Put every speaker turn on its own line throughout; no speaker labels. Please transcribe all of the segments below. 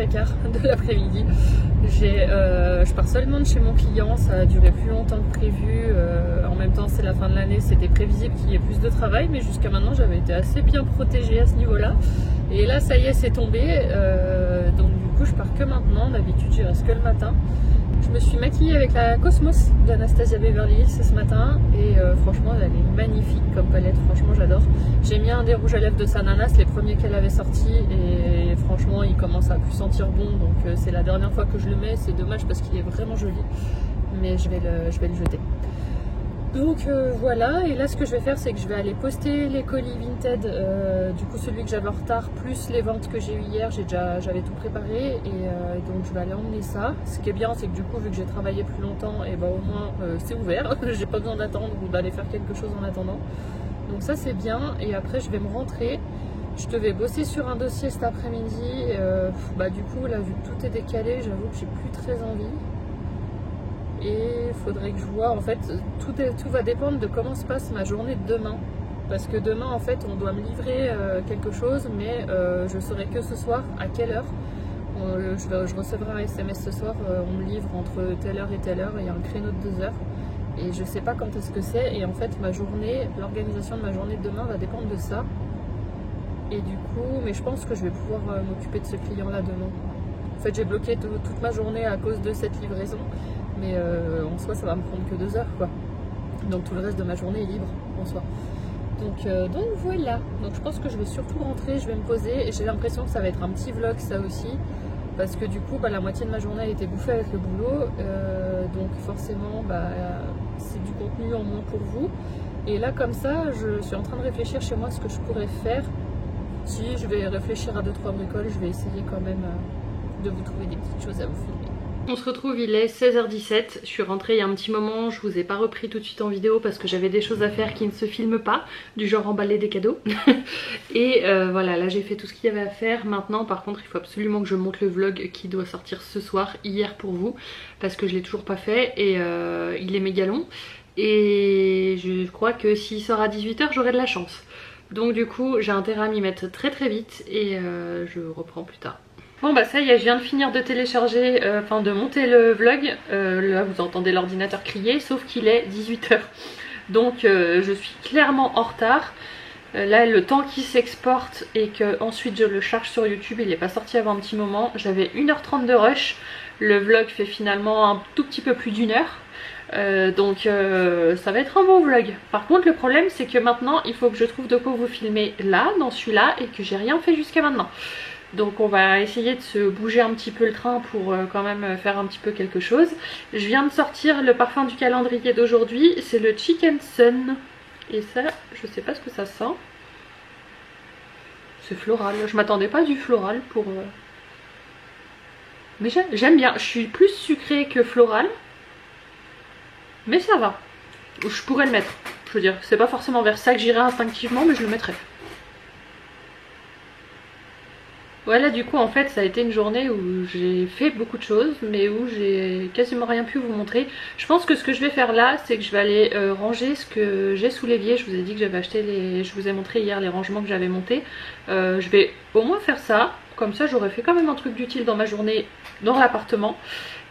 placard de l'après-midi. Je pars seulement de chez mon client, ça a duré plus longtemps que prévu. En même temps c'est la fin de l'année, c'était prévisible qu'il y ait plus de travail, mais jusqu'à maintenant j'avais été assez bien protégée à ce niveau-là. Et là ça y est, c'est tombé, donc du coup je pars que maintenant. D'habitude j'y reste que le matin. Je me suis maquillée avec la Cosmos d'Anastasia Beverly Hills ce matin et franchement elle est magnifique comme palette, franchement j'adore. J'ai mis un des rouges à lèvres de Sananas, les premiers qu'elle avait sortis, et franchement il commence à plus sentir bon, donc c'est la dernière fois que je le mets. C'est dommage parce qu'il est vraiment joli, mais je vais le jeter. Donc voilà, et là ce que je vais faire c'est que je vais aller poster les colis Vinted, du coup celui que j'avais en retard plus les ventes que j'ai eu hier, j'avais tout préparé, et donc je vais aller emmener ça. Ce qui est bien c'est que du coup vu que j'ai travaillé plus longtemps, et ben au moins c'est ouvert, j'ai pas besoin d'attendre ou d'aller faire quelque chose en attendant. Donc ça c'est bien, et après je vais me rentrer. Je devais bosser sur un dossier cet après-midi, bah du coup là vu que tout est décalé, j'avoue que j'ai plus très envie. Et il faudrait que je vois, en fait, tout va dépendre de comment se passe ma journée de demain. Parce que demain, en fait, on doit me livrer quelque chose, mais je saurai que ce soir à quelle heure. Je recevrai un SMS ce soir, on me livre entre telle heure et telle heure, et il y a un créneau de 2 heures. Et je sais pas quand est-ce que c'est, et en fait, ma journée, l'organisation de ma journée de demain va dépendre de ça. Et du coup, mais je pense que je vais pouvoir m'occuper de ce client-là demain. En fait, j'ai bloqué toute ma journée à cause de cette livraison. Mais en soi ça va me prendre que 2 heures quoi. Donc tout le reste de ma journée est libre en soi. Donc voilà. Donc je pense que je vais surtout rentrer, je vais me poser. Et j'ai l'impression que ça va être un petit vlog ça aussi. Parce que du coup bah, la moitié de ma journée a été bouffée avec le boulot. Donc forcément bah, c'est du contenu en moins pour vous. Et là comme ça je suis en train de réfléchir chez moi ce que je pourrais faire. Si je vais réfléchir à 2-3 bricoles, je vais essayer quand même de vous trouver des petites choses à vous filmer. On se retrouve, il est 16h17, je suis rentrée il y a un petit moment, je vous ai pas repris tout de suite en vidéo parce que j'avais des choses à faire qui ne se filment pas, du genre emballer des cadeaux. Et voilà, là j'ai fait tout ce qu'il y avait à faire. Maintenant par contre il faut absolument que je monte le vlog qui doit sortir ce soir, hier pour vous, parce que je l'ai toujours pas fait et il est méga long. Et je crois que s'il sort à 18h j'aurai de la chance. Donc du coup j'ai intérêt à m'y mettre très très vite et je reprends plus tard. Bon bah ça y est, je viens de finir de télécharger, enfin de monter le vlog. Là vous entendez l'ordinateur crier, sauf qu'il est 18h. Donc je suis clairement en retard. Là le temps qui s'exporte et que ensuite je le charge sur YouTube, il n'est pas sorti avant un petit moment. J'avais 1h30 de rush. Le vlog fait finalement un tout petit peu plus d'1 heure. Donc ça va être un bon vlog. Par contre le problème c'est que maintenant il faut que je trouve de quoi vous filmer là, dans celui-là, et que j'ai rien fait jusqu'à maintenant. Donc on va essayer de se bouger un petit peu le train pour quand même faire un petit peu quelque chose. Je viens de sortir le parfum du calendrier d'aujourd'hui, c'est le Chicken Sun. Et ça, je sais pas ce que ça sent. C'est floral, je m'attendais pas du floral pour... Mais j'aime bien, je suis plus sucrée que floral. Mais ça va, je pourrais le mettre. Je veux dire, c'est pas forcément vers ça que j'irai instinctivement, mais je le mettrai. Voilà, du coup en fait ça a été une journée où j'ai fait beaucoup de choses mais où j'ai quasiment rien pu vous montrer. Je pense que ce que je vais faire là c'est que je vais aller ranger ce que j'ai sous l'évier. Je vous ai dit que j'avais acheté je vous ai montré hier les rangements que j'avais montés. Je vais au moins faire ça, comme ça j'aurais fait quand même un truc d'utile dans ma journée dans l'appartement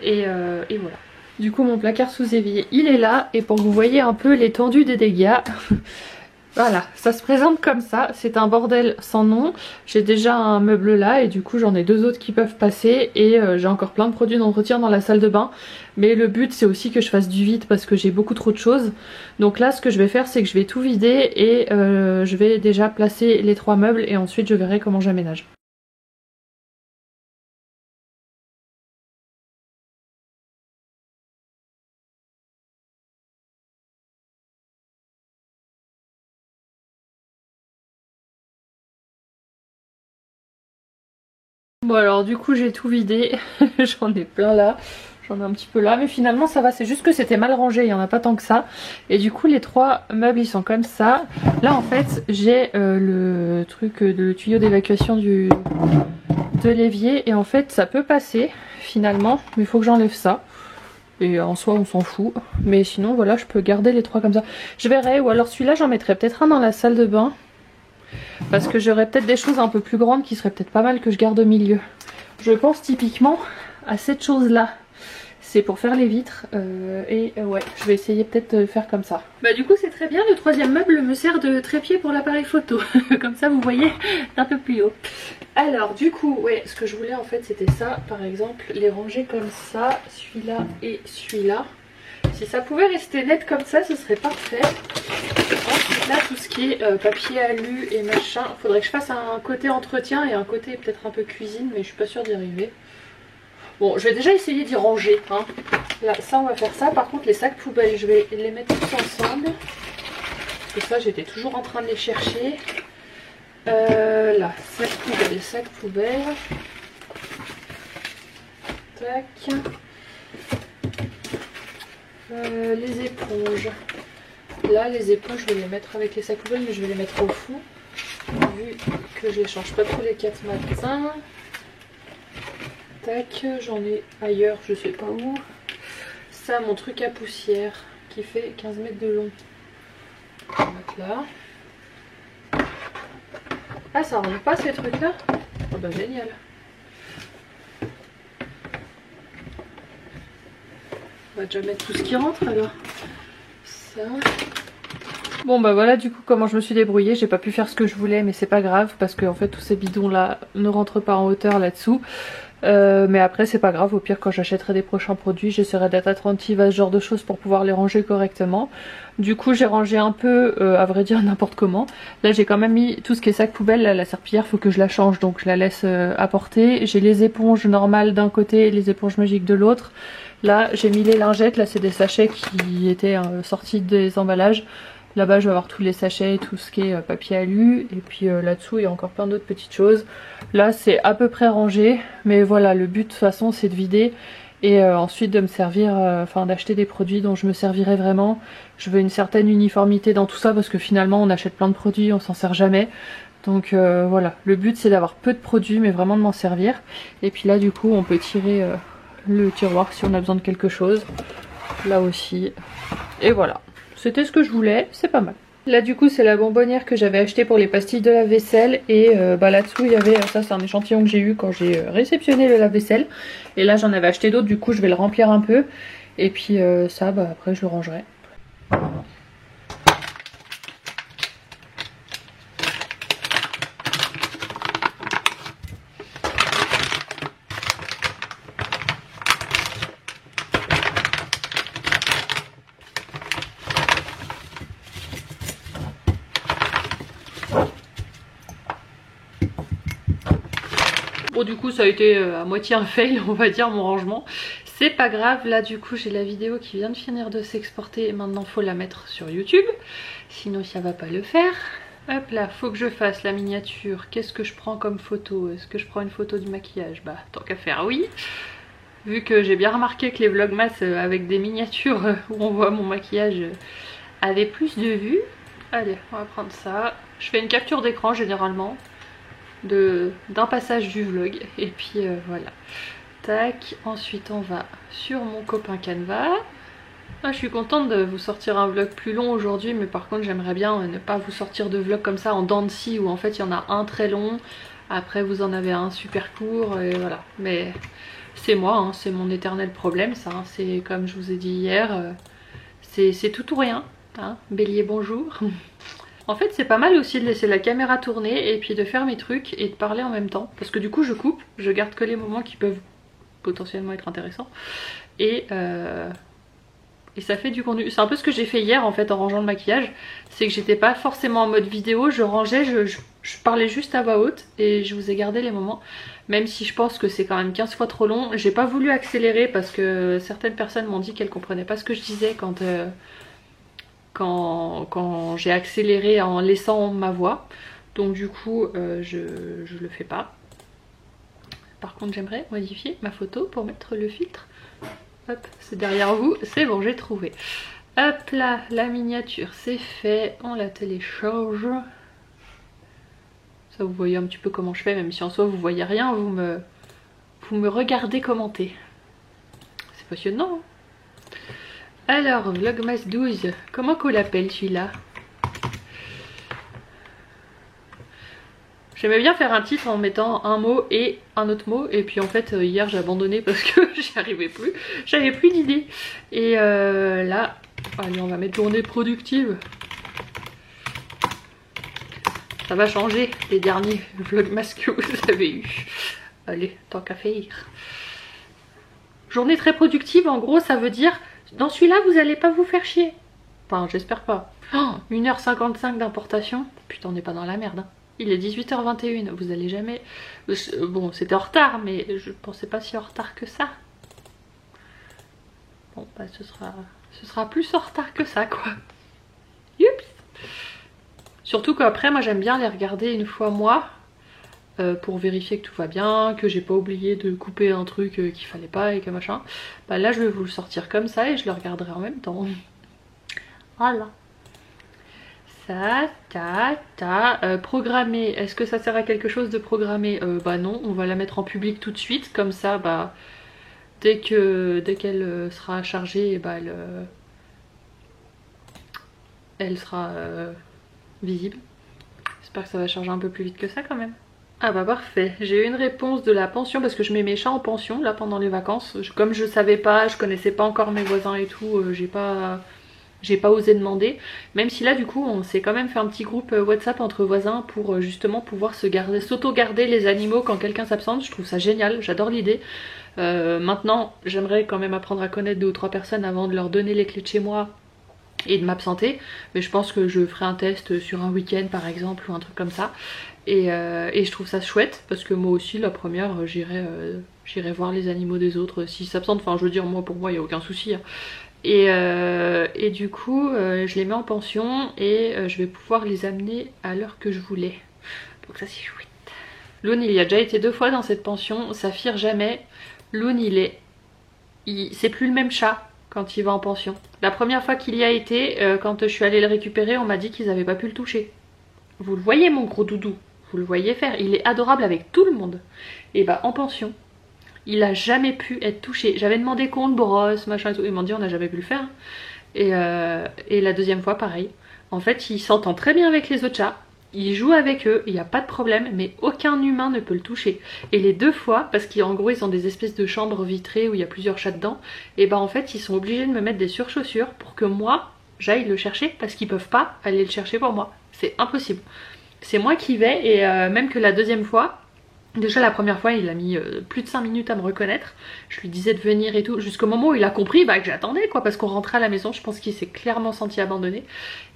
et voilà. Du coup mon placard sous évier il est là, et pour que vous voyez un peu l'étendue des dégâts. Voilà, ça se présente comme ça, c'est un bordel sans nom. J'ai déjà un meuble là et du coup j'en ai 2 autres qui peuvent passer, et j'ai encore plein de produits d'entretien dans la salle de bain. Mais le but c'est aussi que je fasse du vide parce que j'ai beaucoup trop de choses. Donc là ce que je vais faire c'est que je vais tout vider et je vais déjà placer les 3 meubles et ensuite je verrai comment j'aménage. Bon alors du coup j'ai tout vidé, j'en ai plein là, j'en ai un petit peu là, mais finalement ça va, c'est juste que c'était mal rangé, il n'y en a pas tant que ça. Et du coup les 3 meubles ils sont comme ça. Là en fait j'ai le truc, le tuyau d'évacuation de l'évier, et en fait ça peut passer finalement, mais il faut que j'enlève ça. Et en soi on s'en fout, mais sinon voilà je peux garder les 3 comme ça. Je verrai, ou alors celui-là j'en mettrai peut-être un dans la salle de bain. Parce que j'aurais peut-être des choses un peu plus grandes qui seraient peut-être pas mal que je garde au milieu. Je pense typiquement à cette chose là. C'est pour faire les vitres ouais, je vais essayer peut-être de faire comme ça. Bah du coup c'est très bien, le troisième meuble me sert de trépied pour l'appareil photo. Comme ça vous voyez un peu plus haut. Alors du coup, ouais, ce que je voulais en fait c'était ça, par exemple, les ranger comme ça, celui-là et celui-là. Si ça pouvait rester net comme ça, ce serait parfait. Ensuite là, tout ce qui est papier alu et machin, faudrait que je fasse un côté entretien et un côté peut-être un peu cuisine, mais je suis pas sûre d'y arriver. Bon, je vais déjà essayer d'y ranger, hein. Là, ça on va faire ça. Par contre les sacs poubelles, je vais les mettre tous ensemble. Parce que ça j'étais toujours en train de les chercher. Là, sac poubelle. Tac. Les éponges. Là les éponges je vais les mettre avec les sacs poubelles, mais je vais les mettre au fond. Vu que je les change pas tous les 4 matins. Tac, j'en ai ailleurs, je sais pas où. Ça, mon truc à poussière qui fait 15 mètres de long. On va mettre là. Ah, ça rentre pas ces trucs là? Oh bah génial. On va déjà mettre tout ce qui rentre alors. Ça. Bon bah voilà du coup comment je me suis débrouillée, j'ai pas pu faire ce que je voulais mais c'est pas grave parce que en fait tous ces bidons là ne rentrent pas en hauteur là-dessous. Mais après c'est pas grave, au pire quand j'achèterai des prochains produits j'essaierai d'être attentive à ce genre de choses pour pouvoir les ranger correctement. Du coup j'ai rangé un peu à vrai dire n'importe comment. Là j'ai quand même mis tout ce qui est sac poubelle, là, la serpillière faut que je la change donc je la laisse apporter. J'ai les éponges normales d'un côté et les éponges magiques de l'autre. Là j'ai mis les lingettes, là c'est des sachets qui étaient sortis des emballages. Là-bas je vais avoir tous les sachets, tout ce qui est papier alu. Et puis là-dessous il y a encore plein d'autres petites choses. Là c'est à peu près rangé. Mais voilà, le but de toute façon c'est de vider. Et ensuite de me servir, enfin d'acheter des produits dont je me servirai vraiment. Je veux une certaine uniformité dans tout ça parce que finalement on achète plein de produits, on s'en sert jamais. Donc voilà, le but c'est d'avoir peu de produits mais vraiment de m'en servir. Et puis là du coup on peut tirer le tiroir si on a besoin de quelque chose. Là aussi. Et voilà. C'était ce que je voulais, c'est pas mal. Là du coup c'est la bonbonnière que j'avais acheté pour les pastilles de lave-vaisselle. Et bah, là-dessous il y avait, ça c'est un échantillon que j'ai eu quand j'ai réceptionné le lave-vaisselle. Et là j'en avais acheté d'autres, du coup je vais le remplir un peu. Et puis ça bah, après je le rangerai. Bon du coup ça a été à moitié un fail on va dire mon rangement. C'est pas grave, là du coup j'ai la vidéo qui vient de finir de s'exporter et maintenant faut la mettre sur YouTube. Sinon ça va pas le faire. Hop là, faut que je fasse la miniature. Qu'est-ce que je prends comme photo? Est-ce que je prends une photo du maquillage? Bah tant qu'à faire oui. Vu que j'ai bien remarqué que les vlogmas avec des miniatures où on voit mon maquillage avaient plus de vues. Allez, on va prendre ça. Je fais une capture d'écran généralement d'un passage du vlog et puis voilà, tac. Ensuite on va sur mon copain Canva. Je suis contente de vous sortir un vlog plus long aujourd'hui, mais par contre j'aimerais bien ne pas vous sortir de vlog comme ça en dents de scie où en fait il y en a un très long, après vous en avez un super court et voilà. Mais c'est moi, hein, c'est mon éternel problème ça, hein. C'est comme je vous ai dit hier, c'est tout ou rien, hein. Bélier bonjour. En fait c'est pas mal aussi de laisser la caméra tourner et puis de faire mes trucs et de parler en même temps. Parce que du coup je coupe, je garde que les moments qui peuvent potentiellement être intéressants. Et ça fait du contenu. C'est un peu ce que j'ai fait hier en fait en rangeant le maquillage. C'est que j'étais pas forcément en mode vidéo, je rangeais, je parlais juste à voix haute et je vous ai gardé les moments. Même si je pense que c'est quand même 15 fois trop long. J'ai pas voulu accélérer parce que certaines personnes m'ont dit qu'elles comprenaient pas ce que je disais quand j'ai accéléré en laissant ma voix. Donc du coup je le fais pas. Par contre j'aimerais modifier ma photo pour mettre le filtre. Hop, c'est derrière vous, c'est bon, j'ai trouvé. Hop là, la miniature c'est fait, on la télécharge. Ça vous voyez un petit peu comment je fais, même si en soi vous voyez rien, vous me regardez commenter. C'est passionnant, hein. Alors, Vlogmas 12, comment qu'on l'appelle celui-là? J'aimais bien faire un titre en mettant un mot et un autre mot, et puis en fait hier j'ai abandonné parce que j'y arrivais plus, j'avais plus d'idées. Et là, allez, on va mettre journée productive. Ça va changer les derniers vlogmas que vous avez eu. Allez, tant qu'à faire. Journée très productive, en gros ça veut dire dans celui-là vous allez pas vous faire chier. Enfin j'espère pas. Oh, 1h55 d'importation. Putain on n'est pas dans la merde hein. Il est 18h21, vous allez jamais... Bon, c'était en retard, mais je pensais pas si en retard que ça. Bon, bah ce sera plus en retard que ça, quoi. Youps. Surtout qu'après, moi j'aime bien les regarder une fois moi, pour vérifier que tout va bien, que j'ai pas oublié de couper un truc qu'il fallait pas et que machin. Bah là, je vais vous le sortir comme ça et je le regarderai en même temps. Voilà. Programmer, est-ce que ça sert à quelque chose de programmer? Bah non, on va la mettre en public tout de suite, comme ça bah dès qu'elle sera chargée, bah elle sera visible. J'espère que ça va charger un peu plus vite que ça quand même. Ah bah parfait, j'ai eu une réponse de la pension parce que je mets mes chats en pension là pendant les vacances. Comme je savais pas, je connaissais pas encore mes voisins et tout, j'ai pas osé demander, même si là du coup on s'est quand même fait un petit groupe WhatsApp entre voisins pour justement pouvoir s'auto-garder les animaux quand quelqu'un s'absente. Je trouve ça génial, j'adore l'idée. Maintenant j'aimerais quand même apprendre à connaître 2 ou 3 personnes avant de leur donner les clés de chez moi et de m'absenter, mais je pense que je ferai un test sur un week-end par exemple ou un truc comme ça, et je trouve ça chouette parce que moi aussi la première j'irai voir les animaux des autres s'ils s'absentent. Enfin je veux dire, moi pour moi il n'y a aucun souci hein. Et du coup je les mets en pension et je vais pouvoir les amener à l'heure que je voulais, donc ça c'est chouette. Loon il y a déjà été 2 fois dans cette pension, Saphir jamais. Loon c'est plus le même chat quand il va en pension. La première fois qu'il y a été, quand je suis allée le récupérer, on m'a dit qu'ils avaient pas pu le toucher. Vous le voyez mon gros doudou, vous le voyez faire, il est adorable avec tout le monde. Et bah en pension il a jamais pu être touché. J'avais demandé qu'on le brosse, machin et tout. Ils m'ont dit on n'a jamais pu le faire. Et la deuxième fois, pareil. En fait, il s'entend très bien avec les autres chats. Il joue avec eux, il n'y a pas de problème, mais aucun humain ne peut le toucher. Et les 2 fois, parce qu'en gros ils ont des espèces de chambres vitrées où il y a plusieurs chats dedans, et bah en fait ils sont obligés de me mettre des surchaussures pour que moi j'aille le chercher, parce qu'ils peuvent pas aller le chercher pour moi. C'est impossible. C'est moi qui vais, et même que la deuxième fois, déjà la première fois il a mis plus de 5 minutes à me reconnaître. Je lui disais de venir et tout, jusqu'au moment où il a compris bah, que j'attendais quoi, parce qu'on rentrait à la maison. Je pense qu'il s'est clairement senti abandonné.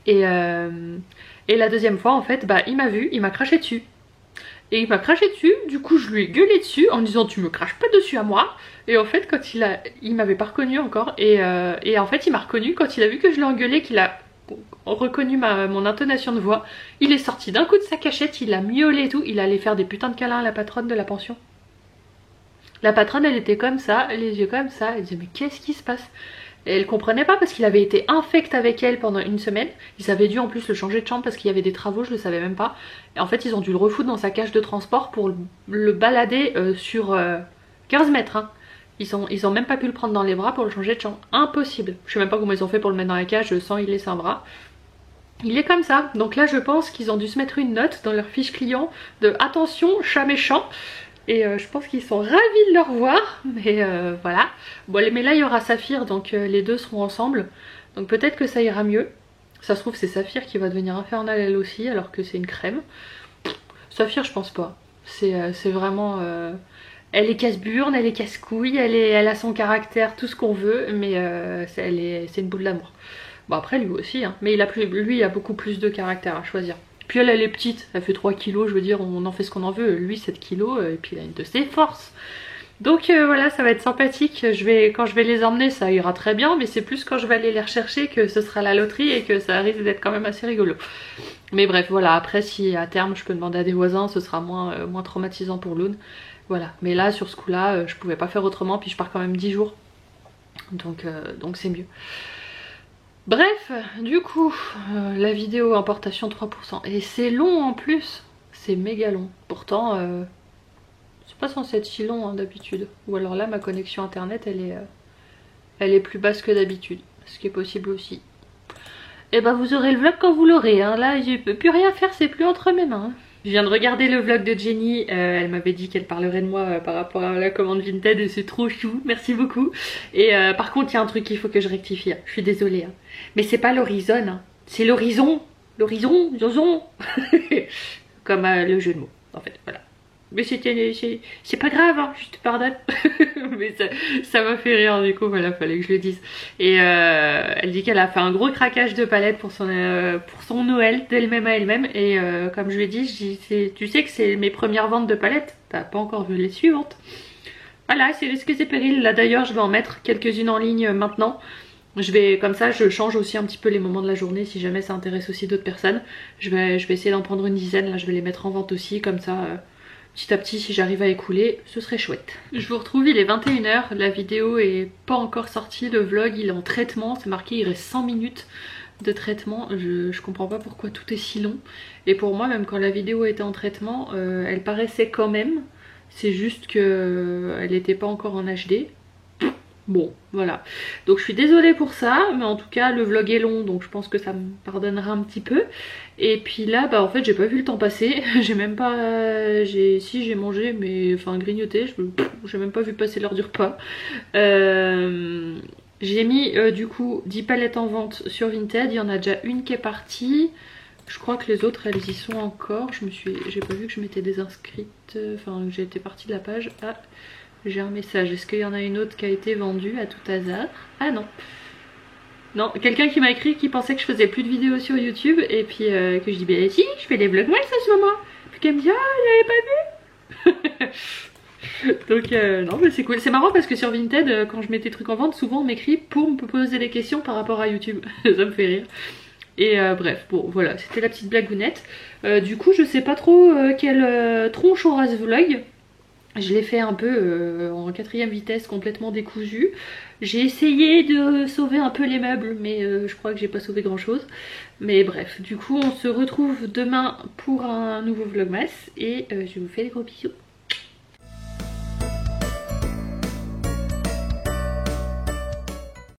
Et la deuxième fois en fait bah, il m'a vu, il m'a craché dessus. Et il m'a craché dessus, du coup je lui ai gueulé dessus en disant tu me craches pas dessus à moi. Et en fait quand il m'avait pas reconnu encore, et en fait il m'a reconnu quand il a vu que je l'ai engueulé, qu'il a reconnu mon intonation de voix. Il est sorti d'un coup de sa cachette, il a miaulé et tout, il allait faire des putains de câlins à la patronne de la pension. La patronne elle était comme ça, les yeux comme ça, elle disait mais qu'est-ce qui se passe? Et elle comprenait pas parce qu'il avait été infect avec elle pendant 1 semaine. Ils avaient dû en plus le changer de chambre parce qu'il y avait des travaux, je le savais même pas. Et en fait ils ont dû le refoutre dans sa cage de transport pour le balader sur 15 mètres hein. Ils ont même pas pu le prendre dans les bras pour le changer de chambre. Impossible. Je sais même pas comment ils ont fait pour le mettre dans la cage sans y laisser un bras. Il est comme ça. Donc là je pense qu'ils ont dû se mettre une note dans leur fiche client de attention chat méchant. Et je pense qu'ils sont ravis de le revoir. Mais voilà. Bon mais là il y aura Saphir, donc les 2 seront ensemble. Donc peut-être que ça ira mieux. Ça se trouve c'est Saphir qui va devenir infernale elle aussi alors que c'est une crème. Saphir je pense pas. C'est vraiment... Elle est casse-burne, elle est casse-couille, elle a son caractère, tout ce qu'on veut, mais c'est une boule d'amour. Bon après lui aussi, hein, mais lui il a beaucoup plus de caractère à choisir. Puis elle est petite, elle fait 3 kilos, je veux dire on en fait ce qu'on en veut, lui 7 kilos, et puis il a une de ses forces. Donc voilà, ça va être sympathique, quand je vais les emmener ça ira très bien, mais c'est plus quand je vais aller les rechercher que ce sera la loterie et que ça risque d'être quand même assez rigolo. Mais bref voilà, après si à terme je peux demander à des voisins, ce sera moins traumatisant pour Loon. Voilà, mais là sur ce coup là je pouvais pas faire autrement, puis je pars quand même 10 jours, donc c'est mieux. Bref, du coup la vidéo importation 3%, et c'est long en plus, c'est méga long. Pourtant c'est pas censé être si long hein, d'habitude, ou alors là ma connexion internet elle est plus basse que d'habitude, ce qui est possible aussi. Et bah vous aurez le vlog quand vous l'aurez, hein. Là je peux plus rien faire, c'est plus entre mes mains hein. Je viens de regarder le vlog de Jenny, elle m'avait dit qu'elle parlerait de moi par rapport à la commande Vinted et c'est trop chou, merci beaucoup. Et par contre il y a un truc qu'il faut que je rectifie, je suis désolée. Hein. Mais c'est pas l'horizon, hein. C'est l'horizon, l'horizon, comme le jeu de mots en fait, voilà. Mais c'est pas grave, hein, je te pardonne. Mais ça m'a fait rire, du coup, voilà, fallait que je le dise. Et elle dit qu'elle a fait un gros craquage de palettes pour son Noël, d'elle-même à elle-même. Et comme je lui ai dit, tu sais que c'est mes premières ventes de palettes. T'as pas encore vu les suivantes. Voilà, c'est risque et c'est péril. Là d'ailleurs, je vais en mettre quelques-unes en ligne maintenant. Comme ça, je change aussi un petit peu les moments de la journée si jamais ça intéresse aussi d'autres personnes. Je vais essayer d'en prendre une dizaine, là je vais les mettre en vente aussi, comme ça... petit à petit, si j'arrive à écouler, ce serait chouette. Je vous retrouve, il est 21 h, la vidéo est pas encore sortie, le vlog il est en traitement, c'est marqué il reste 100 minutes de traitement, je comprends pas pourquoi tout est si long. Et pour moi, même quand la vidéo était en traitement, elle paraissait quand même, c'est juste que elle était pas encore en HD. Bon, voilà. Donc je suis désolée pour ça, mais en tout cas le vlog est long, donc je pense que ça me pardonnera un petit peu. Et puis là, bah en fait j'ai pas vu le temps passer, j'ai même pas... Si j'ai mangé, mais enfin grignoté, j'ai même pas vu passer l'heure du repas. J'ai mis du coup 10 palettes en vente sur Vinted, il y en a déjà une qui est partie. Je crois que les autres elles y sont encore, j'ai pas vu que je m'étais désinscrite, enfin que j'étais partie de la page. Ah, j'ai un message, est-ce qu'il y en a une autre qui a été vendue à tout hasard? Ah non. Non, quelqu'un qui m'a écrit qui pensait que je faisais plus de vidéos sur YouTube et puis que je dis bah si, je fais des vlogmas à ce moment. Puis qu'elle me dit ah j'avais pas vu. Donc non mais c'est cool, c'est marrant parce que sur Vinted quand je mets des trucs en vente souvent on m'écrit pour me poser des questions par rapport à YouTube. Ça me fait rire. Et bref, bon voilà, c'était la petite blagounette. Du coup je sais pas trop quelle tronche aura ce vlog. Je l'ai fait un peu en 4ème vitesse, complètement décousu. J'ai essayé de sauver un peu les meubles, mais je crois que j'ai pas sauvé grand chose. Mais bref, du coup on se retrouve demain pour un nouveau vlogmas et je vous fais des gros bisous.